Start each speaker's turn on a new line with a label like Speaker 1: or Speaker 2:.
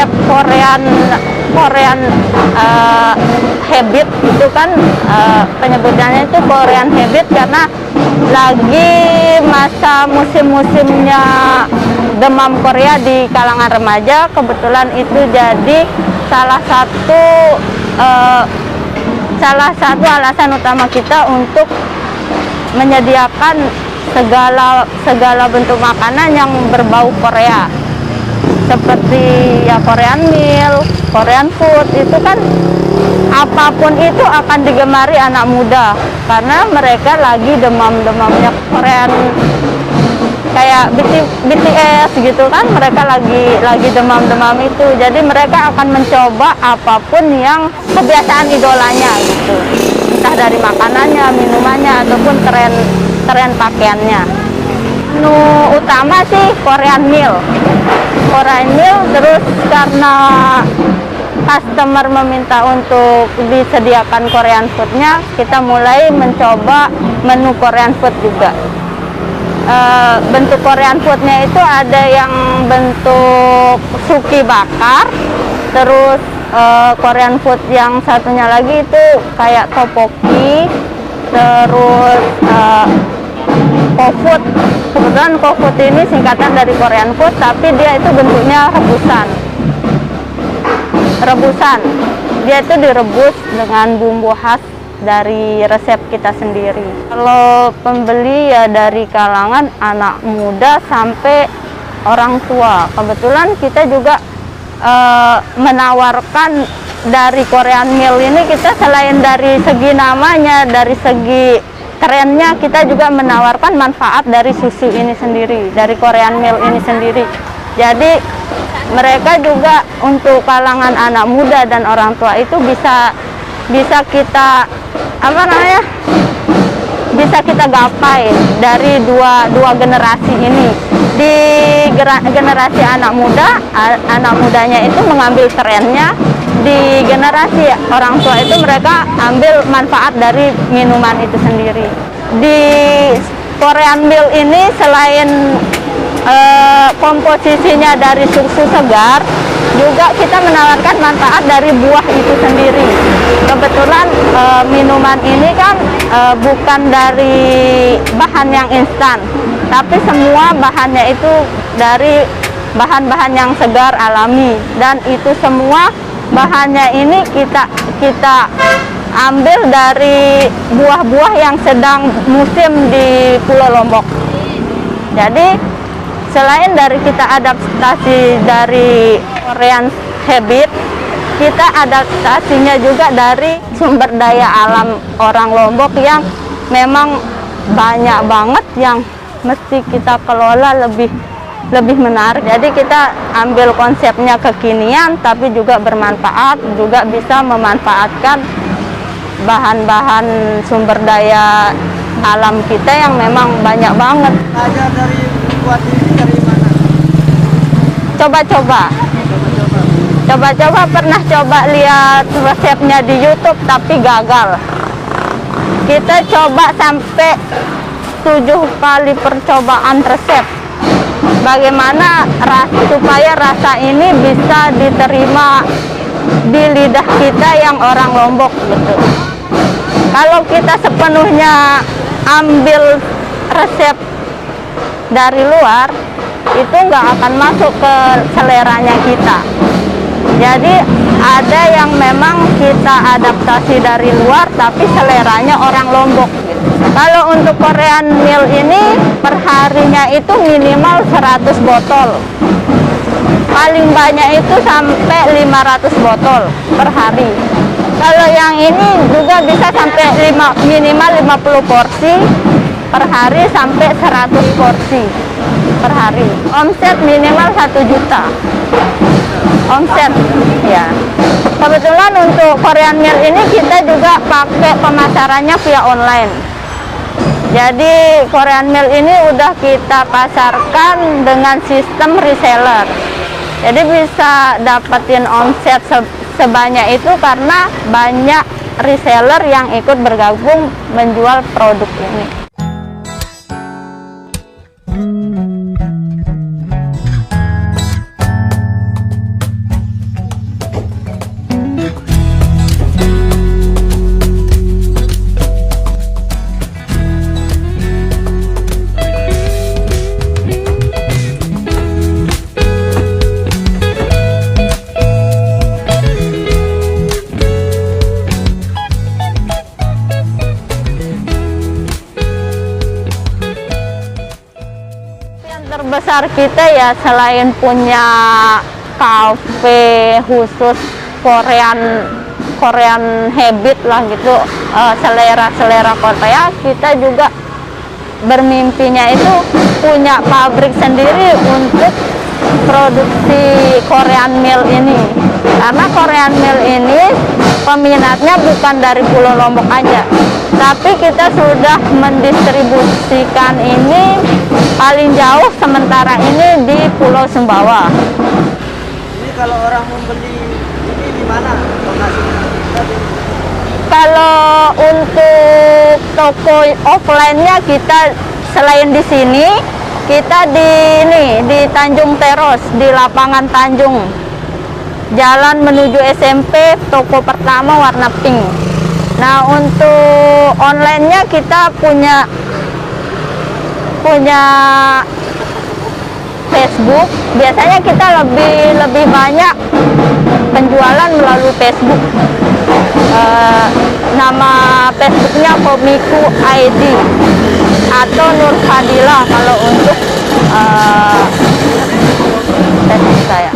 Speaker 1: resep Korean habit itu kan, penyebutannya itu Korean habit karena lagi masa musim-musimnya demam Korea di kalangan remaja. Kebetulan itu jadi salah satu alasan utama kita untuk menyediakan segala bentuk makanan yang berbau Korea, seperti ya Korean meal, Korean food. Itu kan apapun itu akan digemari anak muda karena mereka lagi demam-demamnya Korean, kayak BTS gitu kan, mereka lagi demam-demam itu. Jadi mereka akan mencoba apapun yang kebiasaan idolanya gitu, entah dari makanannya, minumannya, ataupun tren pakaiannya. Menu utama sih Korean meal, terus karena customer meminta untuk disediakan Korean foodnya, kita mulai mencoba menu Korean food juga. Bentuk Korean foodnya itu ada yang bentuk suki bakar, terus Korean food yang satunya lagi itu kayak tteokbokki, terus Kofood. Kebetulan Kofood ini singkatan dari Korean food, tapi dia itu bentuknya rebusan. Dia itu direbus dengan bumbu khas dari resep kita sendiri. Kalau pembeli ya dari kalangan anak muda sampai orang tua. Kebetulan kita juga menawarkan dari Korean meal ini, kita selain dari segi namanya, dari segi trennya, kita juga menawarkan manfaat dari susu ini sendiri, dari Korean meal ini sendiri. Jadi mereka juga untuk kalangan anak muda dan orang tua itu bisa kita bisa kita gapai dari dua generasi ini. Di generasi anak mudanya itu mengambil trennya, di generasi orang tua itu mereka ambil manfaat dari minuman itu sendiri. Di Korean meal ini selain komposisinya dari susu segar, juga kita menawarkan manfaat dari buah itu sendiri. Kebetulan minuman ini kan bukan dari bahan yang instan, tapi semua bahannya itu dari bahan-bahan yang segar alami, dan itu semua bahannya ini kita ambil dari buah-buah yang sedang musim di Pulau Lombok. Jadi selain dari kita adaptasi dari Korean habit, kita adaptasinya juga dari sumber daya alam orang Lombok yang memang banyak banget yang mesti kita kelola lebih menarik. Jadi kita ambil konsepnya kekinian tapi juga bermanfaat, juga bisa memanfaatkan bahan-bahan sumber daya alam kita yang memang banyak banget.
Speaker 2: Belajar dari buat ini dari mana?
Speaker 1: Coba-coba pernah coba lihat resepnya di YouTube tapi gagal. Kita coba sampai 7 kali percobaan resep. Bagaimana supaya rasa ini bisa diterima di lidah kita yang orang Lombok gitu. Kalau kita sepenuhnya ambil resep dari luar, itu nggak akan masuk ke seleranya kita. Jadi ada yang memang kita adaptasi dari luar tapi seleranya orang Lombok gitu. Kalau untuk Korean meal ini perharinya itu minimal 100 botol, paling banyak itu sampai 500 botol per hari. Kalau yang ini juga bisa sampai minimal 50 porsi per hari sampai 100 porsi per hari. Omset minimal 1 juta. Omset ya. Kebetulan untuk Korean meal ini kita juga pakai pemasarannya via online. Jadi Korean meal ini udah kita pasarkan dengan sistem reseller. Jadi bisa dapetin omset sebanyak itu karena banyak reseller yang ikut bergabung menjual produk ini. terbesar kita ya selain punya kafe khusus Korean habit lah gitu, selera Korea, kita juga bermimpinya itu punya pabrik sendiri untuk produksi Korean meal ini, karena Korean meal ini peminatnya bukan dari Pulau Lombok aja, tapi kita sudah mendistribusikan ini paling jauh sementara ini di Pulau Sumbawa.
Speaker 2: Ini kalau orang membeli ini di mana lokasinya?
Speaker 1: Kalau untuk toko offline-nya kita selain di sini, kita di Tanjung Teros, di lapangan Tanjung. Jalan menuju SMP, toko pertama warna pink. Nah, untuk online-nya kita punya Facebook. Biasanya kita lebih banyak penjualan melalui Facebook. Nama Facebooknya Komiku ID atau Nur Fadila kalau untuk Facebook saya.